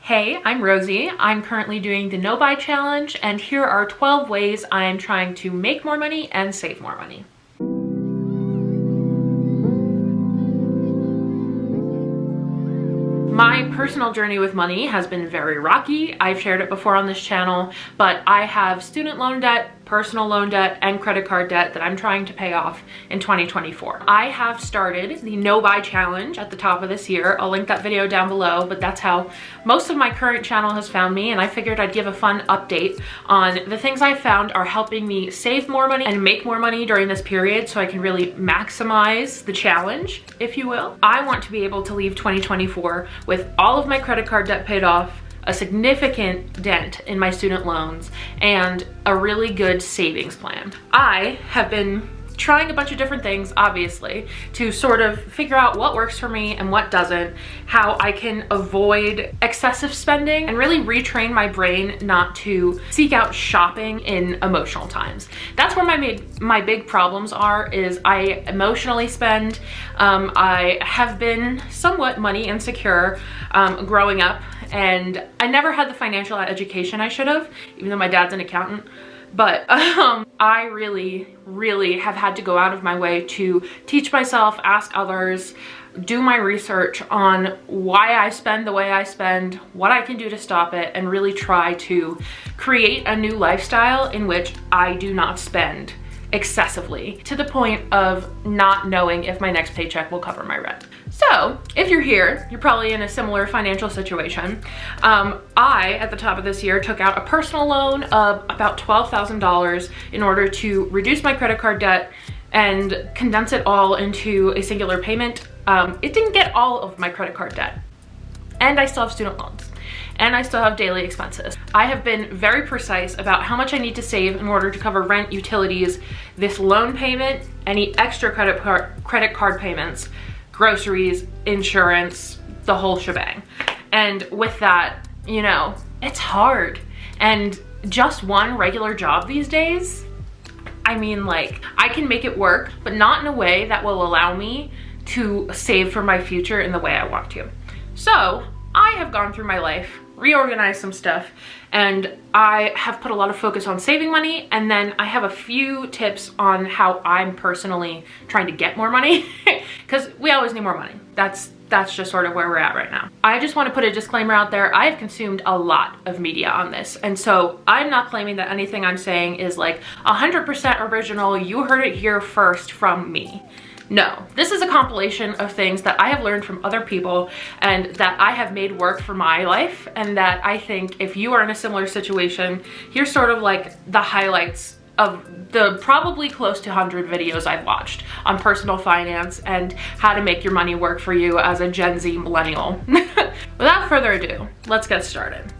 Hey, I'm Rosie. I'm currently doing the No Buy Challenge, and here are 12 ways I'm trying to make more money and save more money. My personal journey with money has been very rocky. I've shared it before on this channel, but I have student loan debt, personal loan debt, and credit card debt that I'm trying to pay off in 2024. I have started the No Buy Challenge at the top of this year. I'll link that video down below, but that's how most of my current channel has found me, and I figured I'd give a fun update on the things I found are helping me save more money and make more money during this period so I can really maximize the challenge, if you will. I want to be able to leave 2024 with all of my credit card debt paid off, a significant dent in my student loans, and a really good savings plan. I have been trying a bunch of different things, obviously, to sort of figure out what works for me and what doesn't, how I can avoid excessive spending, and really retrain my brain not to seek out shopping in emotional times. That's where my big problems are, is I emotionally spend. I have been somewhat money insecure growing up, and I never had the financial education I should have, even though my dad's an accountant. But I really have had to go out of my way to teach myself, ask others, do my research on why I spend the way I spend, what I can do to stop it, and really try to create a new lifestyle in which I do not spend excessively to the point of not knowing if my next paycheck will cover my rent. So if you're here, you're probably in a similar financial situation. I, at the top of this year, took out a personal loan of about $12,000 in order to reduce my credit card debt and condense it all into a singular payment. It didn't get all of my credit card debt, and I still have student loans, and I still have daily expenses. I have been very precise about how much I need to save in order to cover rent, utilities, this loan payment, any extra credit card payments, groceries, insurance, the whole shebang. And with that, you know, it's hard. And just one regular job these days, I mean, like, I can make it work, but not in a way that will allow me to save for my future in the way I want to. So I have gone through my life, reorganized some stuff, and I have put a lot of focus on saving money, and then I have a few tips on how I'm personally trying to get more money, because we always need more money. That's just sort of where we're at right now. I just want to put a disclaimer out there. I have consumed a lot of media on this, and so I'm not claiming that anything I'm saying is like 100% original, you heard it here first from me. No, this is a compilation of things that I have learned from other people and that I have made work for my life, and that I think if you are in a similar situation, here's sort of like the highlights of the probably close to 100 videos I've watched on finance and how to make your money work for you as a Gen Z millennial. Without further ado, let's get started.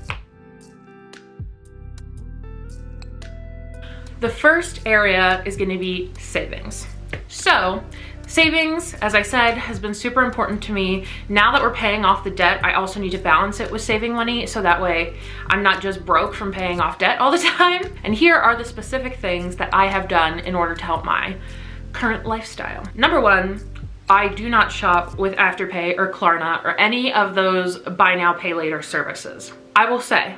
The first area is going to be savings. So savings, as I said, has been super important to me. Now that we're paying off the debt, I also need to balance it with saving money, so that way I'm not just broke from paying off debt all the time. And here are the specific things that I have done in order to help my current lifestyle. Number one, I do not shop with Afterpay or Klarna or any of those buy now, pay later services. I will say,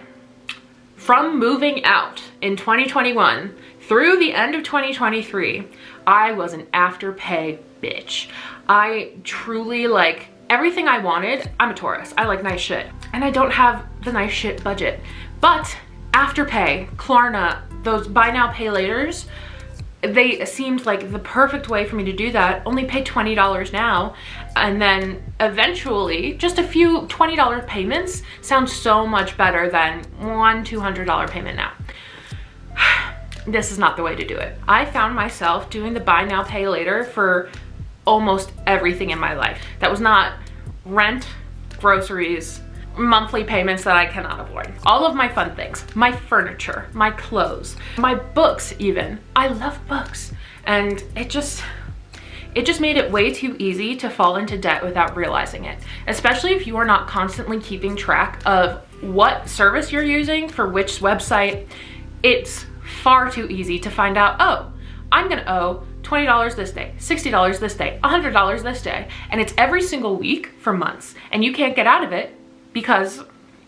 from moving out in 2021 through the end of 2023, I was an Afterpay bitch. I truly, like, everything I wanted. I'm a Taurus. I like nice shit. And I don't have the nice shit budget. But Afterpay, Klarna, those buy now, pay laters, they seemed like the perfect way for me to do that. Only pay $20 now. And then eventually, just a few $20 payments sounds so much better than one $200 payment now. This is not the way to do it. I found myself doing the buy now, pay later for almost everything in my life. That was not rent, groceries, monthly payments that I cannot avoid. All of my fun things, my furniture, my clothes, my books even. I love books. And it just made it way too easy to fall into debt without realizing it. Especially if you are not constantly keeping track of what service you're using for which website. It's far too easy to find out, oh, I'm gonna owe $20 this day, $60 this day, $100 this day, and it's every single week for months, and you can't get out of it because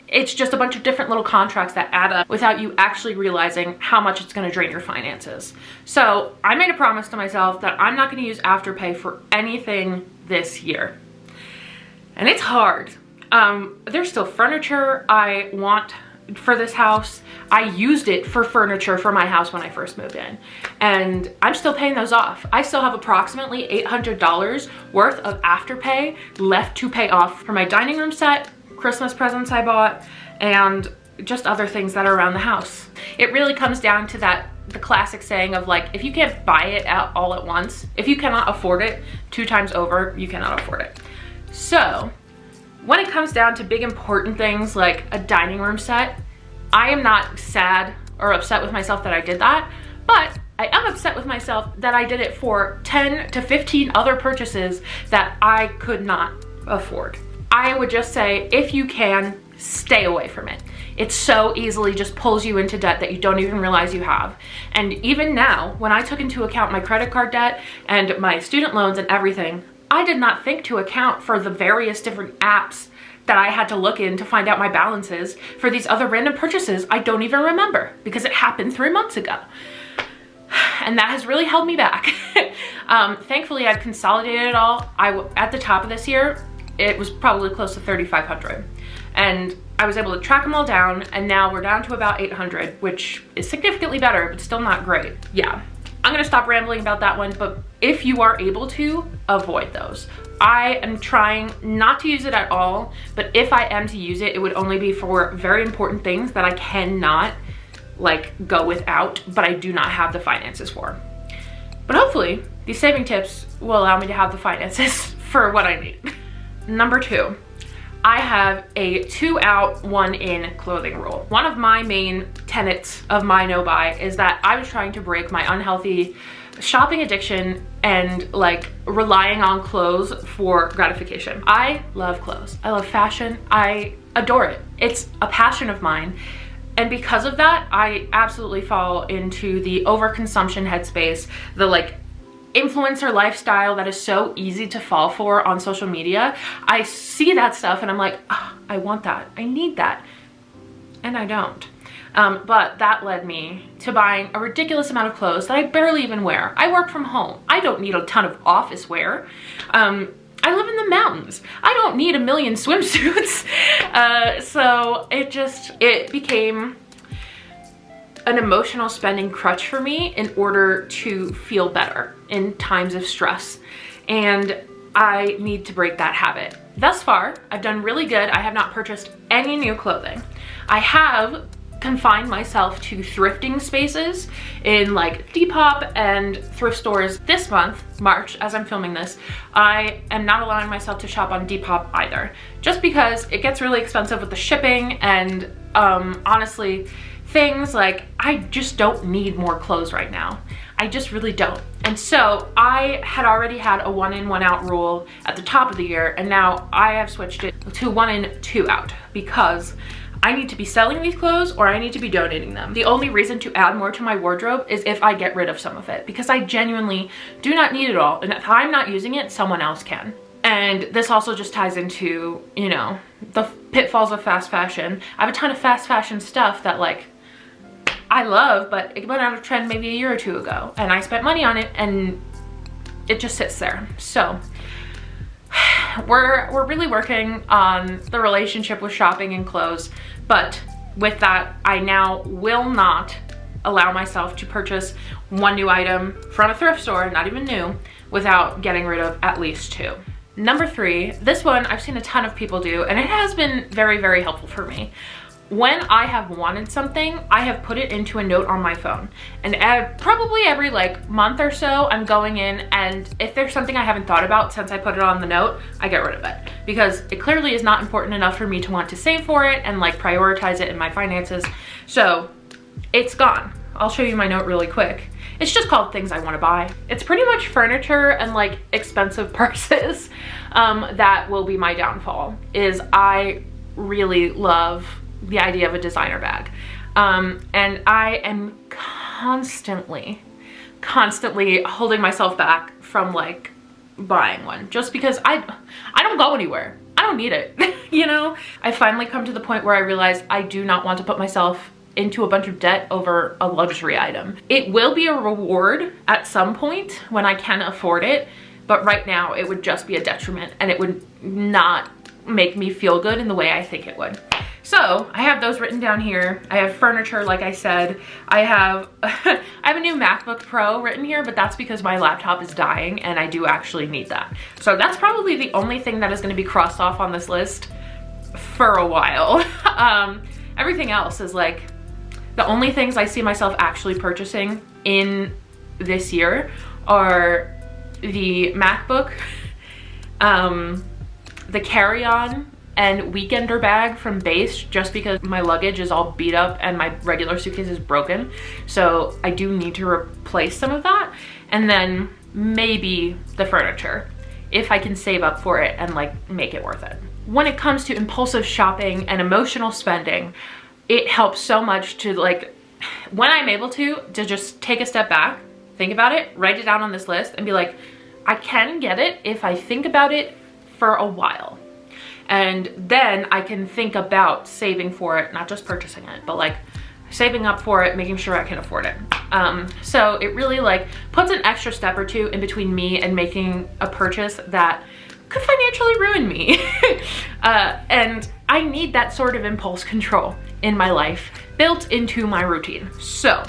it's just a bunch of different little contracts that add up without you actually realizing how much it's going to drain your finances. So I made a promise to myself that I'm not going to use Afterpay for anything this year. And it's hard. There's still furniture I want for this house. I used it for furniture for my house when I first moved in, and I'm still paying those off. I still have approximately $800 worth of Afterpay left to pay off for my dining room set, Christmas presents I bought, and just other things that are around the house. It really comes down to the classic saying of like, if you can't buy it all at once, if you cannot afford it 2 times over, you cannot afford it. So when it comes down to big important things like a dining room set, I am not sad or upset with myself that I did that, but I am upset with myself that I did it for 10 to 15 other purchases that I could not afford. I would just say, if you can, stay away from it. It so easily just pulls you into debt that you don't even realize you have. And even now, when I took into account my credit card debt and my student loans and everything, I did not think to account for the various different apps that I had to look in to find out my balances for these other random purchases I don't even remember because it happened 3 months ago. And that has really held me back. Thankfully, I've consolidated it all. At the top of this year, it was probably close to $3,500. And I was able to track them all down, and now we're down to about $800, which is significantly better, but still not great. Yeah. I'm gonna stop rambling about that one, but if you are able to, avoid those. I am trying not to use it at all, but if I am to use it, it would only be for very important things that I cannot like go without, but I do not have the finances for. But hopefully these saving tips will allow me to have the finances for what I need. Number 2, I have a 2 out, 1 in clothing rule. One of my main tenets of my no buy is that I was trying to break my unhealthy shopping addiction and like relying on clothes for gratification. I love clothes. I love fashion. I adore it. It's a passion of mine. And because of that, I absolutely fall into the overconsumption headspace, the like influencer lifestyle that is so easy to fall for on social media. I see that stuff and I'm like, oh, I want that. I need that. And I don't. But that led me to buying a ridiculous amount of clothes that I barely even wear. I work from home. I don't need a ton of office wear. I live in the mountains. I don't need a million swimsuits. So it became an emotional spending crutch for me in order to feel better in times of stress. And I need to break that habit. Thus far, I've done really good. I have not purchased any new clothing. I have confined myself to thrifting spaces in like Depop and thrift stores. This month, March, as I'm filming this, I am not allowing myself to shop on Depop either, just because it gets really expensive with the shipping and honestly, things like I just don't need more clothes right now. I just really don't. And so I had already had a 1 in, 1 out rule at the top of the year, and now I have switched it to 1 in, 2 out because I need to be selling these clothes or I need to be donating them. The only reason to add more to my wardrobe is if I get rid of some of it, because I genuinely do not need it all. And if I'm not using it, someone else can. And this also just ties into, you know, the pitfalls of fast fashion. I have a ton of fast fashion stuff that like I love, but it went out of trend maybe a year or 2 ago and I spent money on it and it just sits there. So we're really working on the relationship with shopping and clothes, but with that, I now will not allow myself to purchase 1 new item from a thrift store, not even new, without getting rid of at least 2. Number 3, this one I've seen a ton of people do, and it has been very, very helpful for me. When I have wanted something, I have put it into a note on my phone. And probably every like month or so, I'm going in, and if there's something I haven't thought about since I put it on the note, I get rid of it. Because it clearly is not important enough for me to want to save for it and like prioritize it in my finances. So it's gone. I'll show you my note really quick. It's just called things I want to buy. It's pretty much furniture and like expensive purses that will be my downfall. Is I really love the idea of a designer bag. And I am constantly holding myself back from like buying one just because I don't go anywhere. I don't need it, you know? I finally come to the point where I realize I do not want to put myself into a bunch of debt over a luxury item. It will be a reward at some point when I can afford it, but right now it would just be a detriment and it would not make me feel good in the way I think it would. So I have those written down here. I have furniture, like I said. I have a new MacBook Pro written here, but that's because my laptop is dying and I do actually need that. So that's probably the only thing that is going to be crossed off on this list for a while. Everything else is like, the only things I see myself actually purchasing in this year are the MacBook, the carry-on and weekender bag from Base, just because my luggage is all beat up and my regular suitcase is broken. So I do need to replace some of that. And then maybe the furniture, if I can save up for it and like make it worth it. When it comes to impulsive shopping and emotional spending, it helps so much to like, when I'm able to just take a step back, think about it, write it down on this list and be like, I can get it if I think about it for a while. And then I can think about saving for it, not just purchasing it, but like saving up for it, making sure I can afford it. So it really like puts an extra step or two in between me and making a purchase that could financially ruin me. And I need that sort of impulse control in my life built into my routine. So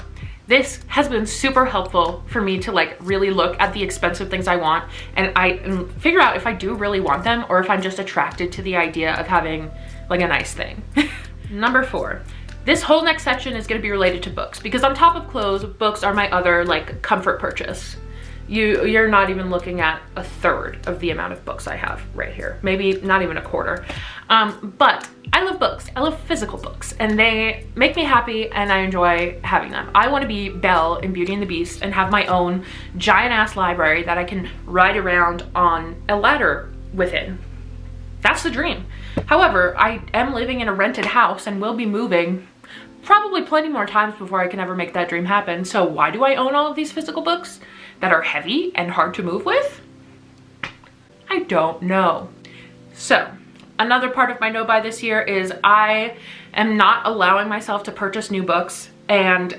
this has been super helpful for me to like really look at the expensive things I want and figure out if I do really want them or if I'm just attracted to the idea of having like a nice thing. Number 4, this whole next section is going to be related to books, because on top of clothes, books are my other like comfort purchase. You're not even looking at a third of the amount of books I have right here, maybe not even a quarter. But I love books. I love physical books and they make me happy and I enjoy having them. I want to be Belle in Beauty and the Beast and have my own giant ass library that I can ride around on a ladder within. That's the dream. However, I am living in a rented house and will be moving probably plenty more times before I can ever make that dream happen. So why do I own all of these physical books that are heavy and hard to move with? I don't know. So another part of my no buy this year is I am not allowing myself to purchase new books, and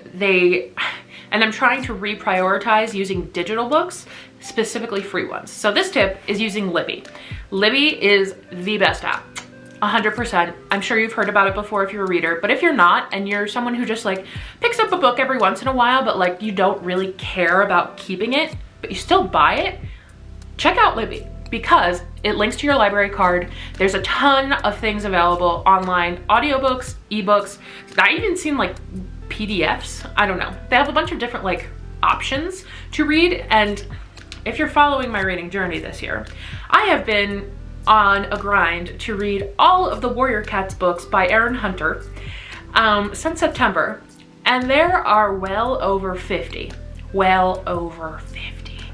I'm trying to reprioritize using digital books, specifically free ones. So this tip is using Libby. Libby is the best app. 100%. I'm sure you've heard about it before if you're a reader, but if you're not and you're someone who just like picks up a book every once in a while, but like you don't really care about keeping it, but you still buy it, check out Libby, because it links to your library card. There's a ton of things available online, audiobooks, ebooks. I even seen like PDFs. I don't know. They have a bunch of different like options to read. And if you're following my reading journey this year, I have been on a grind to read all of the Warrior Cats books by Erin Hunter since September, and there are well over 50. Well over 50.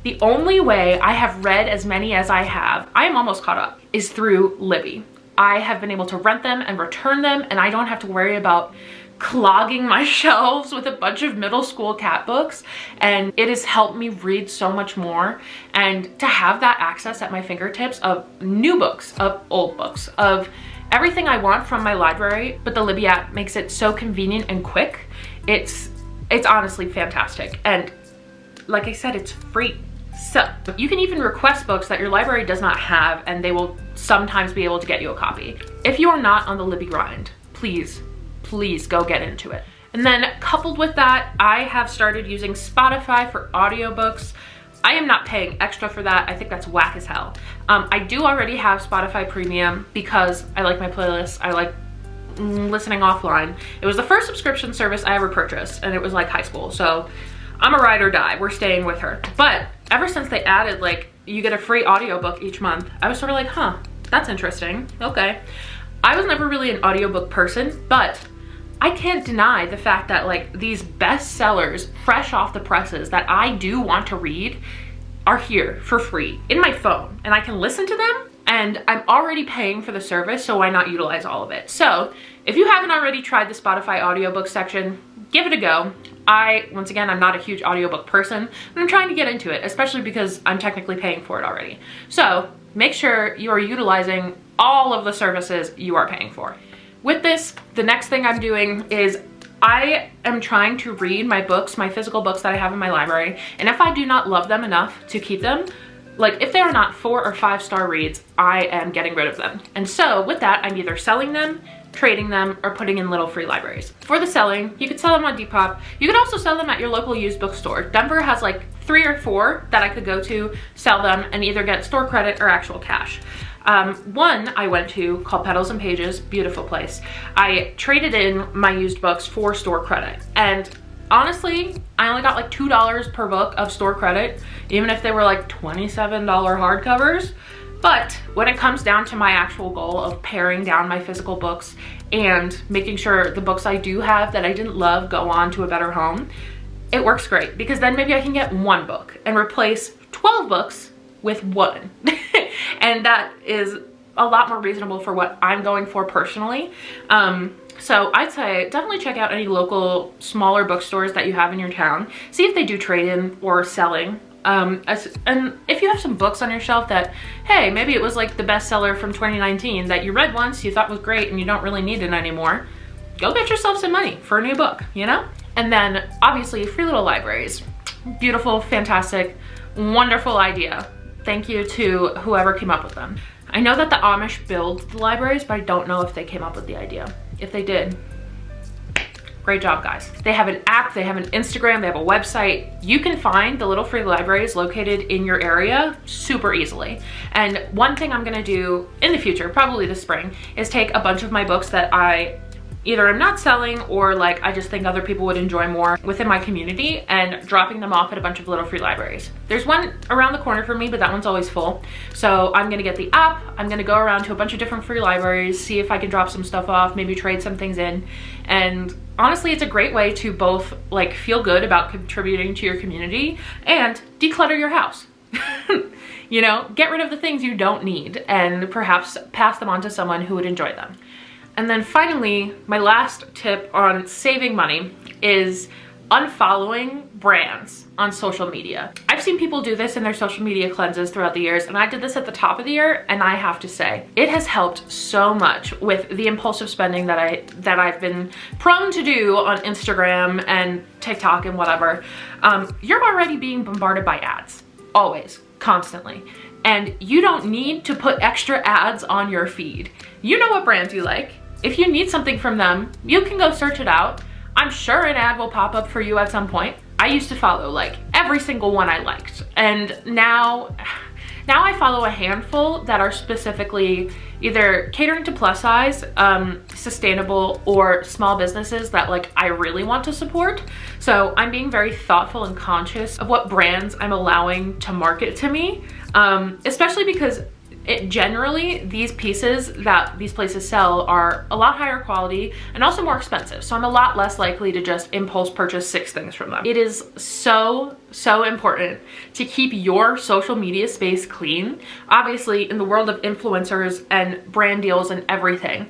The only way I have read as many as I have, I am almost caught up, is through Libby. I have been able to rent them and return them, and I don't have to worry about clogging my shelves with a bunch of middle school cat books, and it has helped me read so much more. And to have that access at my fingertips of new books, of old books, of everything I want from my library, but the Libby app makes it so convenient and quick. It's honestly fantastic, and like I said, it's free. So you can even request books that your library does not have, and they will sometimes be able to get you a copy. If you are not on the Libby grind, please go get into it. And then coupled with that, I have started using Spotify for audiobooks. I am not paying extra for that. I think that's whack as hell. I do already have Spotify Premium because I like my playlists. I like listening offline. It was the first subscription service I ever purchased, and it was like high school. So I'm a ride or die. We're staying with her. But ever since they added like, you get a free audiobook each month, I was sort of like, huh, that's interesting. Okay. I was never really an audiobook person, but I can't deny the fact that like these bestsellers fresh off the presses that I do want to read are here for free in my phone, and I can listen to them, and I'm already paying for the service, so why not utilize all of it? So if you haven't already tried the Spotify audiobook section, give it a go. Once again, I'm not a huge audiobook person, and I'm trying to get into it, especially because I'm technically paying for it already. So make sure you are utilizing all of the services you are paying for. With this, the next thing I'm doing is I am trying to read my books, my physical books that I have in my library, and if I do not love them enough to keep them, like if they are not 4 or 5 star reads, I am getting rid of them. And so with that, I'm either selling them, trading them, or putting in little free libraries. For the selling, you could sell them on Depop. You could also sell them at your local used bookstore. Denver has like 3 or 4 that I could go to, sell them, and either get store credit or actual cash. One I went to called Petals and Pages, beautiful place. I traded in my used books for store credit, and honestly, I only got like $2 per book of store credit, even if they were like $27 hardcovers. But when it comes down to my actual goal of paring down my physical books and making sure the books I do have that I didn't love go on to a better home, it works great, because then maybe I can get 1 book and replace 12 books with 1. And that is a lot more reasonable for what I'm going for personally. So I'd say definitely check out any local smaller bookstores that you have in your town. See if they do trade-in or selling. And if you have some books on your shelf that, hey, maybe it was like the bestseller from 2019 that you read once, you thought was great, and you don't really need it anymore, go get yourself some money for a new book, you know? And then obviously free little libraries. Beautiful, fantastic, wonderful idea. Thank you to whoever came up with them. I know that the Amish build the libraries, but I don't know if they came up with the idea. If they did, great job, guys. They have an app, they have an Instagram, they have a website. You can find the little free libraries located in your area super easily. And one thing I'm gonna do in the future, probably this spring, is take a bunch of my books that I either I'm not selling or like I just think other people would enjoy more within my community, and dropping them off at a bunch of little free libraries. There's one around the corner for me, but that one's always full. So I'm gonna get the app, I'm gonna go around to a bunch of different free libraries, see if I can drop some stuff off, maybe trade some things in. And honestly, it's a great way to both like feel good about contributing to your community and declutter your house. You know, get rid of the things you don't need and perhaps pass them on to someone who would enjoy them. And then finally, my last tip on saving money is unfollowing brands on social media. I've seen people do this in their social media cleanses throughout the years, and I did this at the top of the year, and I have to say, it has helped so much with the impulsive spending that I've been prone to do on Instagram and TikTok and whatever. You're already being bombarded by ads, always, constantly. And you don't need to put extra ads on your feed. You know what brands you like. If you need something from them, you can go search it out. I'm sure an ad will pop up for you at some point. I used to follow like every single one I liked, and now I follow a handful that are specifically either catering to plus size, sustainable, or small businesses that like I really want to support. So I'm being very thoughtful and conscious of what brands I'm allowing to market to me, especially because generally these pieces that these places sell are a lot higher quality and also more expensive. So I'm a lot less likely to just impulse purchase 6 things from them. It is so important to keep your social media space clean. Obviously, in the world of influencers and brand deals and everything,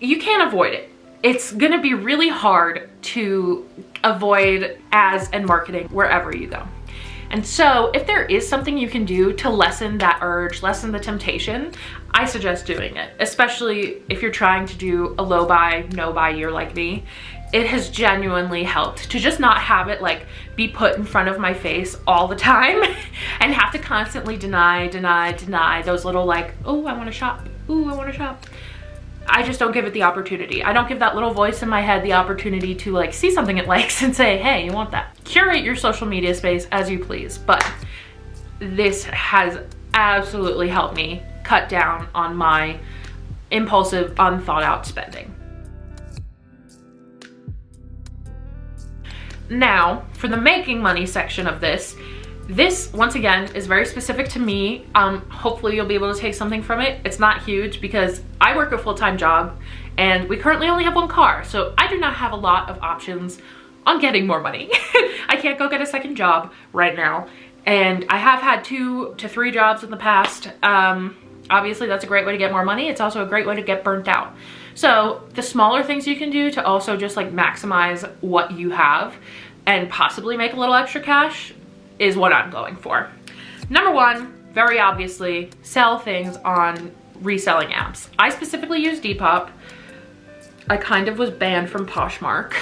you can't avoid it. It's gonna be really hard to avoid ads and marketing wherever you go. And so if there is something you can do to lessen that urge, lessen the temptation, I suggest doing it, especially if you're trying to do a low buy, no buy year like me. It has genuinely helped to just not have it like be put in front of my face all the time and have to constantly deny those little like, oh, I wanna shop, ooh, I wanna shop. I just don't give it the opportunity. I don't give that little voice in my head the opportunity to like see something it likes and say, hey, you want that. Curate your social media space as you please, but this has absolutely helped me cut down on my impulsive, unthought out spending. Now, for the making money section of this, once again, is very specific to me. Hopefully you'll be able to take something from it. It's not huge because I work a full-time job and we currently only have 1 car. So I do not have a lot of options on getting more money. I can't go get a second job right now. And I have had 2 to 3 jobs in the past. Obviously that's a great way to get more money. It's also a great way to get burnt out. So the smaller things you can do to also just like maximize what you have and possibly make a little extra cash is what I'm going for. Number 1, very obviously sell things on reselling apps. I specifically use Depop. I kind of was banned from Poshmark,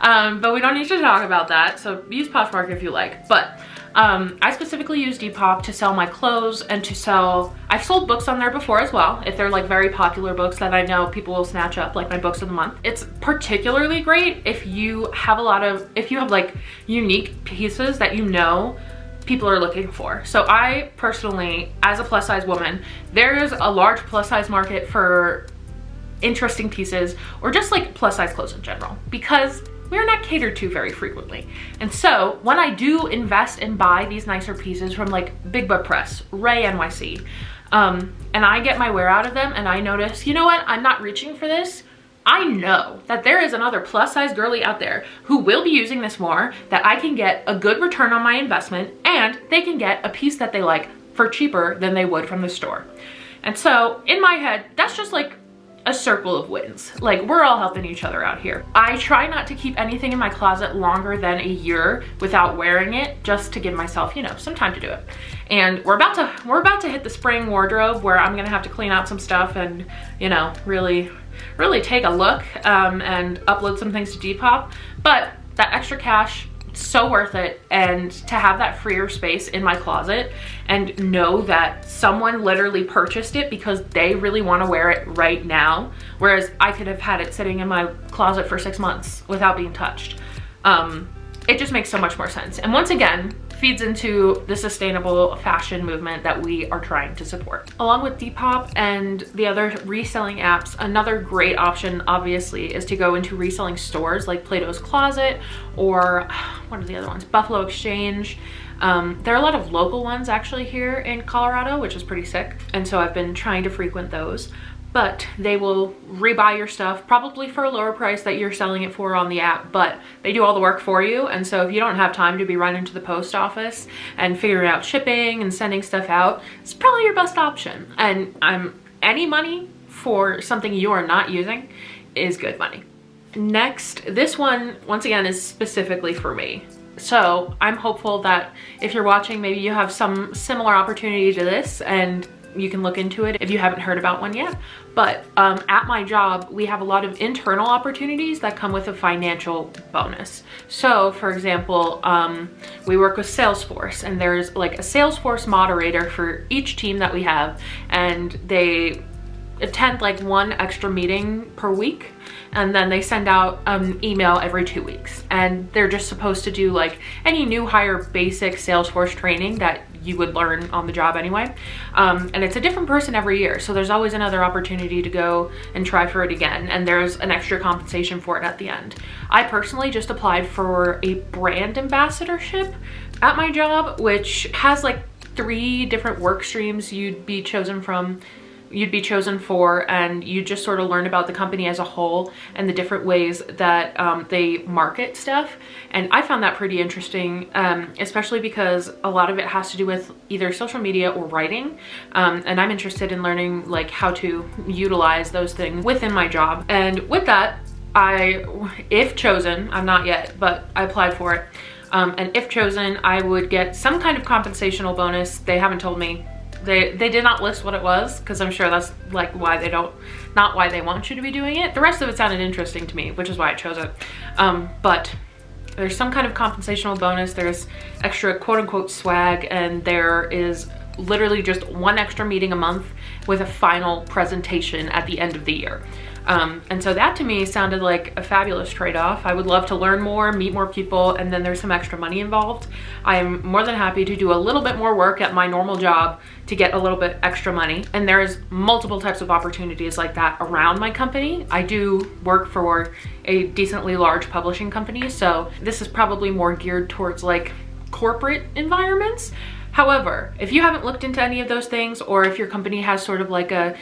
but we don't need to talk about that. So use Poshmark if you like. But I specifically use Depop to sell my clothes and to sell, I've sold books on there before as well, if they're like very popular books that I know people will snatch up, like my books of the month. It's particularly great if you have like unique pieces that you know people are looking for. So I personally, as a plus size woman, there is a large plus size market for interesting pieces or just like plus size clothes in general, because we're not catered to very frequently. And so when I do invest and buy these nicer pieces from like Big Book Press, Ray NYC, and I get my wear out of them and I notice, you know what, I'm not reaching for this, I know that there is another plus size girly out there who will be using this more, that I can get a good return on my investment and they can get a piece that they like for cheaper than they would from the store. And so in my head, that's just like a circle of wins. Like, we're all helping each other out here. I try not to keep anything in my closet longer than a year without wearing it, just to give myself, you know, some time to do it. And we're about to hit the spring wardrobe where I'm gonna have to clean out some stuff and, you know, really take a look and upload some things to Depop. But that extra cash, so worth it. And to have that freer space in my closet and know that someone literally purchased it because they really want to wear it right now, whereas I could have had it sitting in my closet for 6 months without being touched. It just makes so much more sense. And once again, feeds into the sustainable fashion movement that we are trying to support. Along with Depop and the other reselling apps, another great option obviously is to go into reselling stores like Plato's Closet, or what are the other ones? Buffalo Exchange. There are a lot of local ones actually here in Colorado, which is pretty sick. And so I've been trying to frequent those. But they will rebuy your stuff, probably for a lower price that you're selling it for on the app, but they do all the work for you. And so if you don't have time to be running to the post office and figuring out shipping and sending stuff out, it's probably your best option. And any money for something you are not using is good money. Next, this one, once again, is specifically for me. So I'm hopeful that if you're watching, maybe you have some similar opportunity to this and you can look into it if you haven't heard about one yet. But at my job, we have a lot of internal opportunities that come with a financial bonus. So for example, we work with Salesforce, and there's like a Salesforce moderator for each team that we have, and they attend like one extra meeting per week, and then they send out an email every 2 weeks, and they're just supposed to do like any new hire basic Salesforce training that you would learn on the job anyway. And it's a different person every year, so there's always another opportunity to go and try for it again, and there's an extra compensation for it at the end. I personally just applied for a brand ambassadorship at my job, which has like 3 different work streams you'd be chosen for, and you just sort of learn about the company as a whole and the different ways that they market stuff. And I found that pretty interesting, especially because a lot of it has to do with either social media or writing, and I'm interested in learning like how to utilize those things within my job. And with that, if chosen, I'm not yet, but I applied for it, and if chosen, I would get some kind of compensational bonus. They haven't told me. They did not list what it was, because I'm sure that's like not why they want you to be doing it. The rest of it sounded interesting to me, which is why I chose it. But there's some kind of compensational bonus, there's extra quote unquote swag, and there is literally just one extra meeting a month with a final presentation at the end of the year. And so that to me sounded like a fabulous trade-off. I would love to learn more, meet more people, and then there's some extra money involved. I am more than happy to do a little bit more work at my normal job to get a little bit extra money. And there's multiple types of opportunities like that around my company. I do work for a decently large publishing company, so this is probably more geared towards like corporate environments. However, if you haven't looked into any of those things, or if your company has sort of like an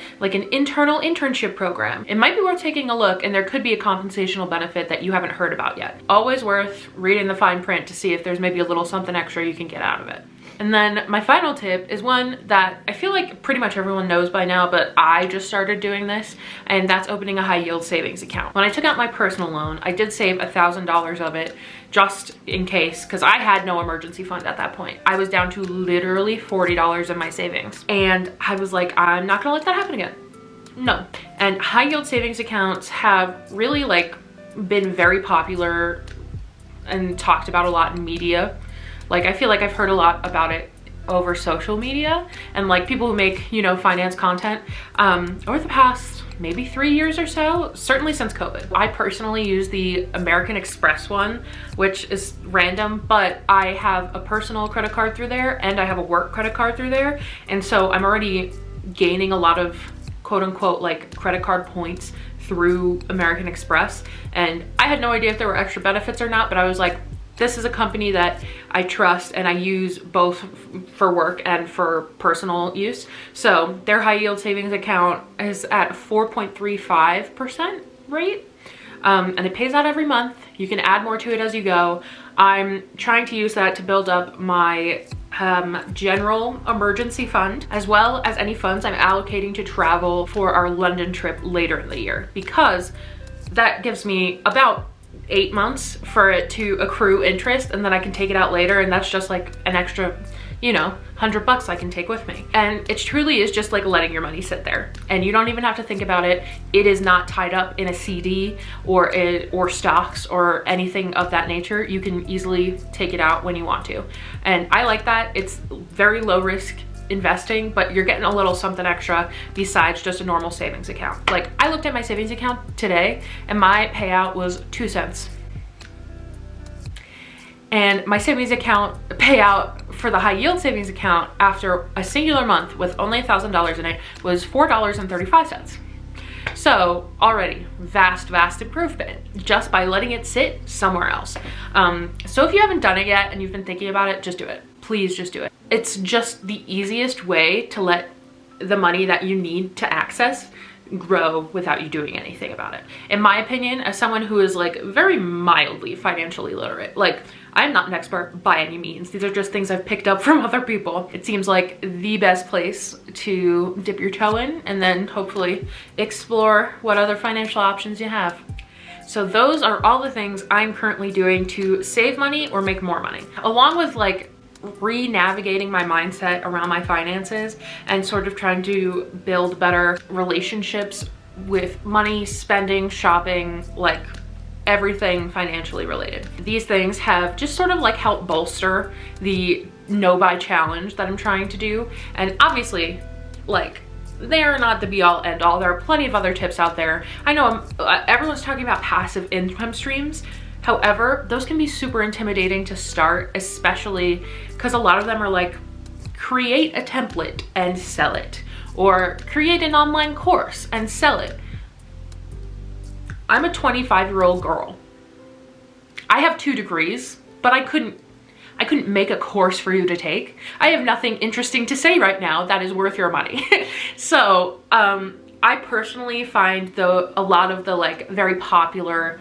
internal internship program, it might be worth taking a look, and there could be a compensational benefit that you haven't heard about yet. Always worth reading the fine print to see if there's maybe a little something extra you can get out of it. And then my final tip is one that I feel like pretty much everyone knows by now, but I just started doing this, and that's opening a high yield savings account. When I took out my personal loan, I did save $1,000 of it just in case, because I had no emergency fund at that point. I was down to literally $40 in my savings. And I was like, I'm not gonna let that happen again. No. And high yield savings accounts have really like been very popular and talked about a lot in media. Like, I feel like I've heard a lot about it over social media and like people who make, you know, finance content over the past maybe 3 years or so, certainly since COVID. I personally use the American Express one, which is random, but I have a personal credit card through there and I have a work credit card through there. And so I'm already gaining a lot of quote unquote like credit card points through American Express. And I had no idea if there were extra benefits or not, but I was like, this is a company that I trust and I use both for work and for personal use. So their high yield savings account is at 4.35% rate. And it pays out every month. You can add more to it as you go. I'm trying to use that to build up my general emergency fund, as well as any funds I'm allocating to travel for our London trip later in the year, because that gives me about 8 months for it to accrue interest, and then I can take it out later, and that's just like an extra, you know, $100 I can take with me. And it truly is just like letting your money sit there, and you don't even have to think about it. It is not tied up in a CD or stocks or anything of that nature. You can easily take it out when you want to, and I like that. It's very low risk investing, but you're getting a little something extra besides just a normal savings account. Like, I looked at my savings account today and my payout was 2 cents. And my savings account payout for the high yield savings account after a singular month with only $1,000 in it was $4.35. So already vast improvement just by letting it sit somewhere else. So if you haven't done it yet and you've been thinking about it, just do it. Please just do it. It's just the easiest way to let the money that you need to access grow without you doing anything about it. In my opinion, as someone who is like very mildly financially literate, like, I'm not an expert by any means. These are just things I've picked up from other people. It seems like the best place to dip your toe in and then hopefully explore what other financial options you have. So those are all the things I'm currently doing to save money or make more money, along with like re-navigating my mindset around my finances and sort of trying to build better relationships with money, spending, shopping, like everything financially related. These things have just sort of like helped bolster the no-buy challenge that I'm trying to do. And obviously, like, they are not the be-all end-all. There are plenty of other tips out there. I know everyone's talking about passive income streams. However, those can be super intimidating to start, especially because a lot of them are like, create a template and sell it, or create an online course and sell it. I'm a 25-year-old girl. I have 2 degrees, but I couldn't make a course for you to take. I have nothing interesting to say right now that is worth your money. So I personally find a lot of the like very popular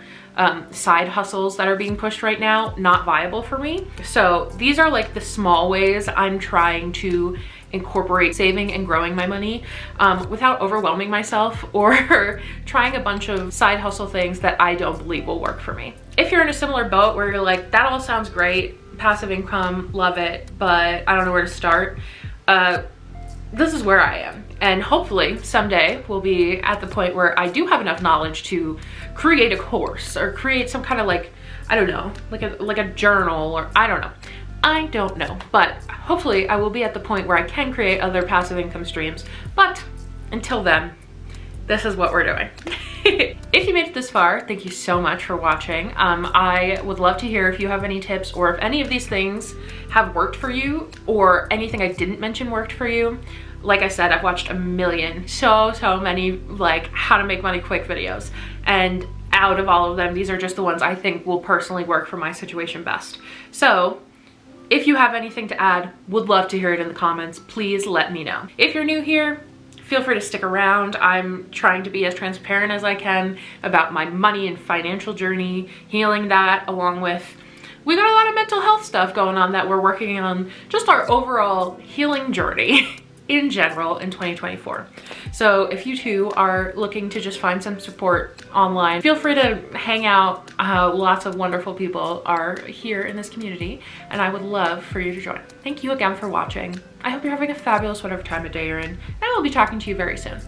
side hustles that are being pushed right now not viable for me. So these are like the small ways I'm trying to incorporate saving and growing my money without overwhelming myself or trying a bunch of side hustle things that I don't believe will work for me. If you're in a similar boat where you're like, that all sounds great, passive income, love it, but I don't know where to start, this is where I am. And hopefully someday we'll be at the point where I do have enough knowledge to create a course or create some kind of like, I don't know, like a journal, or I don't know. But hopefully I will be at the point where I can create other passive income streams. But until then, this is what we're doing. If you made it this far, thank you so much for watching. I would love to hear if you have any tips or if any of these things have worked for you or anything I didn't mention worked for you. Like I said, I've watched a million, so many like how to make money quick videos. And out of all of them, these are just the ones I think will personally work for my situation best. So if you have anything to add, would love to hear it in the comments. Please let me know. If you're new here, feel free to stick around. I'm trying to be as transparent as I can about my money and financial journey, healing that along with we got a lot of mental health stuff going on that we're working on, just our overall healing journey in general in 2024. So if you too are looking to just find some support online, feel free to hang out. Lots of wonderful people are here in this community, and I would love for you to join. Thank you again for watching. I hope you're having a fabulous whatever time of day you're in, and I will be talking to you very soon.